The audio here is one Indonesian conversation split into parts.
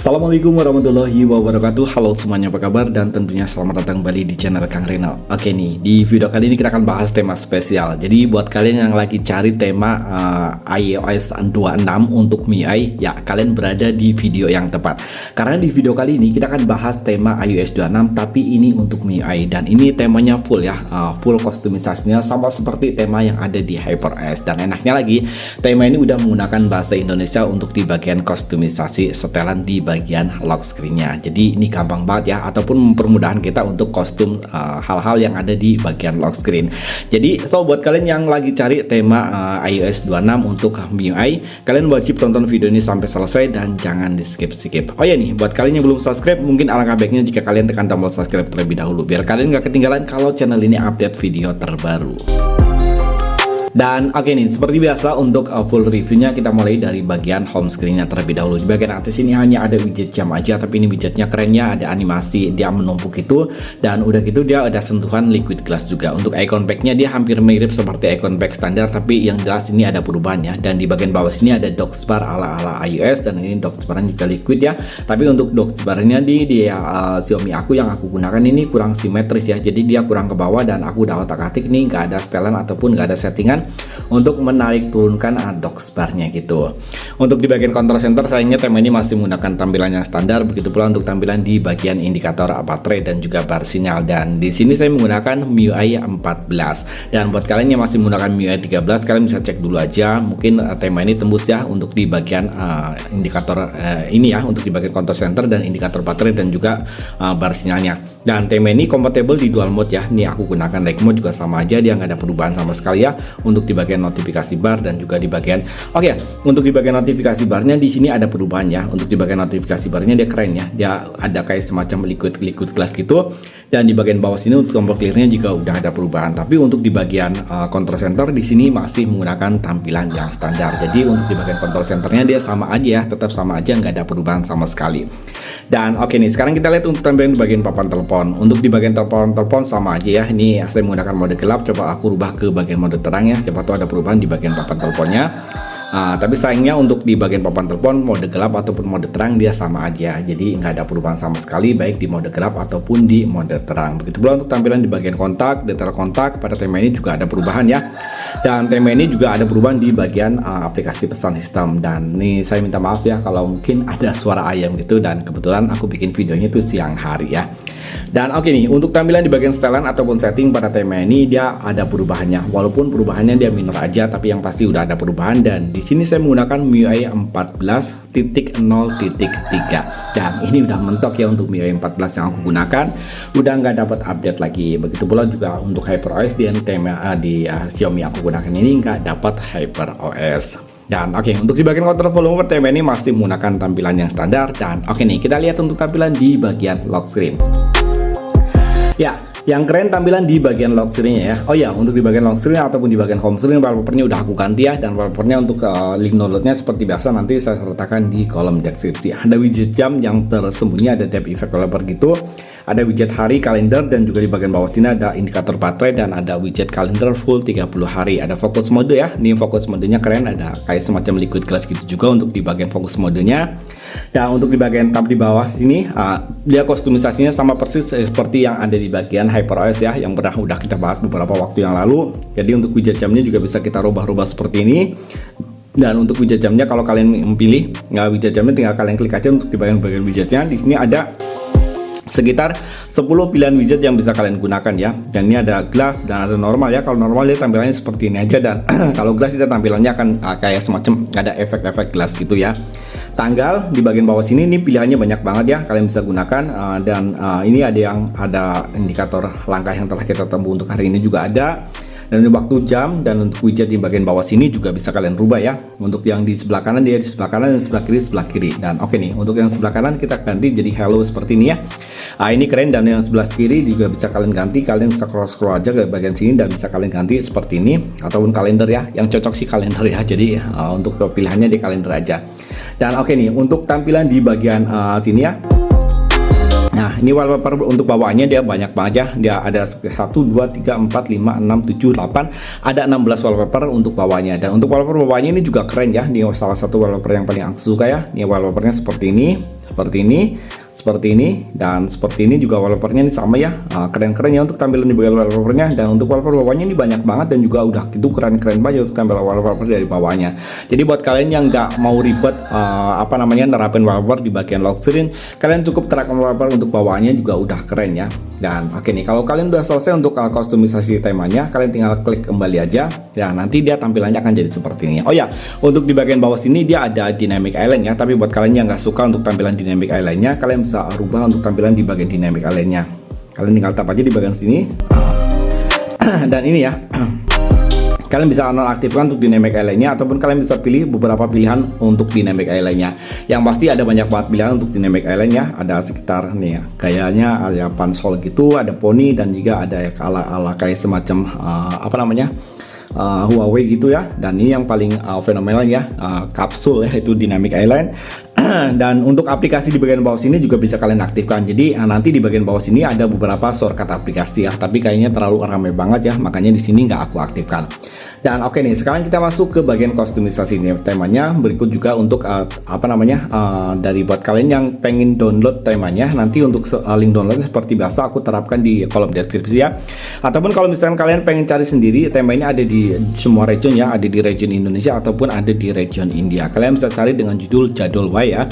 Assalamualaikum warahmatullahi wabarakatuh. Halo semuanya, apa kabar? Dan tentunya selamat datang kembali di channel Kang Reno. Oke nih, di video kali ini kita akan bahas tema spesial. Jadi buat kalian yang lagi cari tema iOS 26 untuk MIUI, ya kalian berada di video yang tepat. Karena di video kali ini kita akan bahas tema iOS 26, tapi ini untuk MIUI. Dan ini temanya full ya, full kustomisasinya sama seperti tema yang ada di HyperOS. Dan enaknya lagi, tema ini udah menggunakan bahasa Indonesia untuk di bagian kustomisasi setelan di bagian lock screen-nya. Jadi ini gampang banget ya, ataupun mempermudahan kita untuk kostum hal-hal yang ada di bagian lock screen. Jadi buat kalian yang lagi cari tema iOS 26 untuk MIUI, kalian wajib tonton video ini sampai selesai dan jangan di skip-skip. Oh ya nih, buat kalian yang belum subscribe, mungkin alangkah baiknya jika kalian tekan tombol subscribe terlebih dahulu biar kalian gak ketinggalan kalau channel ini update video terbaru. Dan oke nih, seperti biasa untuk full reviewnya kita mulai dari bagian home screen-nya terlebih dahulu. Di bagian atas ini hanya ada widget jam aja, tapi ini widgetnya kerennya, ada animasi dia menumpuk itu, dan udah gitu dia ada sentuhan liquid glass juga. Untuk icon back-nya dia hampir mirip seperti icon back standar, tapi yang jelas ini ada perubahannya. Dan di bagian bawah sini ada dock bar ala-ala iOS, dan ini dock bar-nya juga liquid ya. Tapi untuk dock bar-nya di Xiaomi aku yang aku gunakan ini kurang simetris ya, jadi dia kurang ke bawah, dan aku udah otak-atik nih nggak ada setelan ataupun nggak ada settingan untuk menarik turunkan dock bar-nya gitu. Untuk di bagian control center sayangnya tema ini masih menggunakan tampilan yang standar, begitu pula untuk tampilan di bagian indikator baterai dan juga bar sinyal. Dan di sini saya menggunakan MIUI 14. Dan buat kalian yang masih menggunakan MIUI 13, kalian bisa cek dulu aja, mungkin tema ini tembus ya untuk di bagian indikator ini ya, untuk di bagian control center dan indikator baterai dan juga bar sinyalnya. Dan tema ini kompatibel di dual mode ya. Ini aku gunakan night mode juga sama aja, dia nggak ada perubahan sama sekali ya. Untuk di bagian notifikasi bar dan juga di bagian untuk di bagian notifikasi barnya di sini ada perubahan ya. Untuk di bagian notifikasi barnya dia keren ya, dia ada kayak semacam liquid glass gitu. Dan di bagian bawah sini untuk tombol clearnya juga udah ada perubahan. Tapi untuk di bagian control center di sini masih menggunakan tampilan yang standar. Jadi untuk di bagian control centernya dia sama aja ya, tetap sama aja, nggak ada perubahan sama sekali. Dan oke nih, sekarang kita lihat untuk tampilan di bagian papan telepon. Untuk di bagian telepon sama aja ya. Ini saya menggunakan mode gelap, coba aku rubah ke bagian mode terang ya. Siapa tahu ada perubahan di bagian papan teleponnya. Tapi sayangnya untuk di bagian papan telepon mode gelap ataupun mode terang dia sama aja, jadi nggak ada perubahan sama sekali baik di mode gelap ataupun di mode terang. Begitu pula untuk tampilan di bagian kontak, detail kontak pada tema ini juga ada perubahan ya. Dan tema ini juga ada perubahan di bagian aplikasi pesan sistem. Dan ini saya minta maaf ya kalau mungkin ada suara ayam gitu, dan kebetulan aku bikin videonya itu siang hari ya. Dan oke nih, untuk tampilan di bagian setelan ataupun setting pada tema ini dia ada perubahannya. Walaupun perubahannya dia minor aja, tapi yang pasti udah ada perubahan. Dan di sini saya menggunakan MIUI 14.0.3. Dan ini udah mentok ya untuk MIUI 14 yang aku gunakan. Udah nggak dapat update lagi. Begitu pula juga untuk HyperOS di tema di Xiaomi aku gunakan ini nggak dapat HyperOS. Dan untuk di bagian kontrol volume tema ini masih menggunakan tampilan yang standar. Dan nih, kita lihat untuk tampilan di bagian lock screen. Ya, yang keren tampilan di bagian lock screen-nya ya. Oh ya, untuk di bagian lock screen ataupun di bagian home screen wallpaper-nya udah aku ganti ya. Dan wallpaper-nya untuk link download-nya seperti biasa nanti saya sertakan di kolom deskripsi. Ada widget jam yang tersembunyi, ada depth effect wallpaper gitu. Ada widget hari, kalender, dan juga di bagian bawah sini ada indikator baterai dan ada widget kalender full 30 hari. Ada fokus mode ya. Ini fokus modenya keren, ada kayak semacam liquid glass gitu juga untuk di bagian fokus modenya. Dan untuk di bagian tab di bawah sini dia kostumisasinya sama persis seperti yang ada di bagian HyperOS ya, yang udah kita bahas beberapa waktu yang lalu. Jadi untuk widget jamnya juga bisa kita rubah-rubah seperti ini. Dan untuk widget jamnya kalau kalian pilih widget jamnya tinggal kalian klik aja untuk di bagian widgetnya. Di sini ada sekitar 10 pilihan widget yang bisa kalian gunakan ya. Dan ini ada glass dan ada normal ya. Kalau normal dia tampilannya seperti ini aja, dan kalau glass itu tampilannya akan kayak semacam ada efek-efek glass gitu ya. Tanggal di bagian bawah sini ini pilihannya banyak banget ya, kalian bisa gunakan. Dan ini ada indikator langkah yang telah kita tempuh untuk hari ini juga ada. Dan ini waktu jam, dan untuk widget di bagian bawah sini juga bisa kalian rubah ya. Untuk yang di sebelah kanan dia di sebelah kanan, dan sebelah kiri. Dan nih, untuk yang sebelah kanan kita ganti jadi hello seperti ini ya. Ini keren. Dan yang sebelah kiri juga bisa kalian ganti, kalian bisa scroll aja ke bagian sini dan bisa kalian ganti seperti ini, ataupun kalender ya. Yang cocok sih kalender ya. Jadi untuk pilihannya di kalender aja. Dan nih, untuk tampilan di bagian sini ya. Nah, ini wallpaper untuk bawahnya dia banyak banget ya. Dia ada 1, 2, 3, 4, 5, 6, 7, 8. Ada 16 wallpaper untuk bawahnya. Dan untuk wallpaper bawahnya ini juga keren ya. Ini salah satu wallpaper yang paling aku suka ya. Ini wallpapernya seperti ini. seperti ini dan seperti ini juga wallpapernya ini sama ya, keren-keren ya untuk tampilan di bagian wallpapernya. Dan untuk wallpaper bawahnya ini banyak banget dan juga udah gitu keren-keren banget untuk tampilan wallpaper dari bawahnya. Jadi buat kalian yang nggak mau ribet nerapin wallpaper di bagian lock screen, kalian cukup terapkan wallpaper untuk bawahnya juga udah keren ya. Dan oke nih, kalau kalian udah selesai untuk kustomisasi temanya, kalian tinggal klik kembali aja ya, nanti dia tampilannya akan jadi seperti ini. Oh ya, untuk di bagian bawah sini dia ada dynamic island ya, tapi buat kalian yang nggak suka untuk tampilan dynamic islandnya, kalian bisa rubah untuk tampilan di bagian dynamic islandnya. Kalian tinggal tap aja di bagian sini dan ini ya, kalian bisa nonaktifkan untuk dynamic islandnya, ataupun kalian bisa pilih beberapa pilihan untuk dynamic islandnya. Yang pasti ada banyak banget pilihan untuk dynamic islandnya, ada sekitar nih ya, kayaknya ada pansol gitu, ada poni, dan juga ada ala kayak semacam Huawei gitu ya. Dan ini yang paling fenomenal ya, kapsul ya, itu dynamic island. Dan untuk aplikasi di bagian bawah sini juga bisa kalian aktifkan. Jadi nanti di bagian bawah sini ada beberapa shortcut aplikasi ya, tapi kayaknya terlalu ramai banget ya, makanya di sini nggak aku aktifkan. Dan oke nih, sekarang kita masuk ke bagian kustomisasi temanya. Berikut juga untuk dari buat kalian yang pengen download temanya, nanti untuk link download seperti biasa aku terapkan di kolom deskripsi ya. Ataupun kalau misalkan kalian pengen cari sendiri, tema ini ada di semua region ya, ada di region Indonesia ataupun ada di region India. Kalian bisa cari dengan judul Jadul Y ya.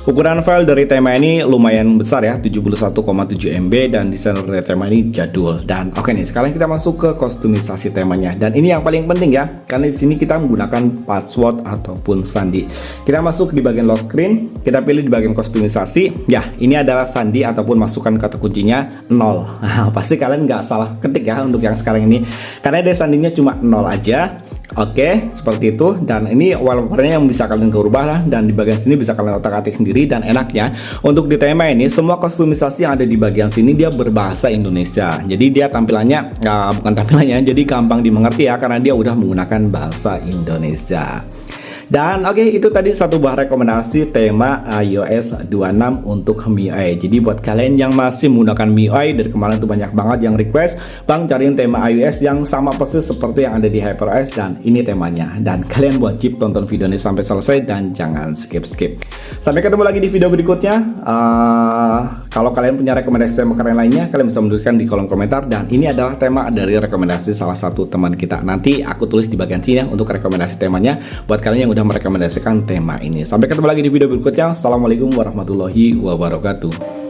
Ukuran file dari tema ini lumayan besar ya, 71,7 MB, dan desain dari tema ini jadul. Dan oke nih, sekarang kita masuk ke kustomisasi temanya. Dan ini yang paling penting ya, karena di sini kita menggunakan password ataupun sandi. Kita masuk di bagian lock screen, kita pilih di bagian kustomisasi. Ya, ini adalah sandi ataupun masukkan kata kuncinya 0. Pasti kalian nggak salah ketik ya untuk yang sekarang ini, karena dia sandinya cuma 0 aja. Oke, seperti itu. Dan ini wallpapernya yang bisa kalian ubah lah, dan di bagian sini bisa kalian otak-atik sendiri. Dan enaknya untuk di tema ini, semua kustomisasi yang ada di bagian sini dia berbahasa Indonesia. Jadi dia tampilannya jadi gampang dimengerti ya, karena dia udah menggunakan bahasa Indonesia. Dan oke, itu tadi satu buah rekomendasi tema iOS 26 untuk MIUI. Jadi buat kalian yang masih menggunakan MIUI, dari kemarin tuh banyak banget yang request, "Bang, cariin tema iOS yang sama persis seperti yang ada di HyperOS," dan ini temanya. Dan kalian wajib tonton video ini sampai selesai dan jangan skip. Sampai ketemu lagi di video berikutnya. Kalau kalian punya rekomendasi tema keren lainnya, kalian bisa menuliskan di kolom komentar. Dan ini adalah tema dari rekomendasi salah satu teman kita. Nanti aku tulis di bagian sini ya untuk rekomendasi temanya buat kalian yang udah merekomendasikan tema ini. Sampai ketemu lagi di video berikutnya. Assalamualaikum warahmatullahi wabarakatuh.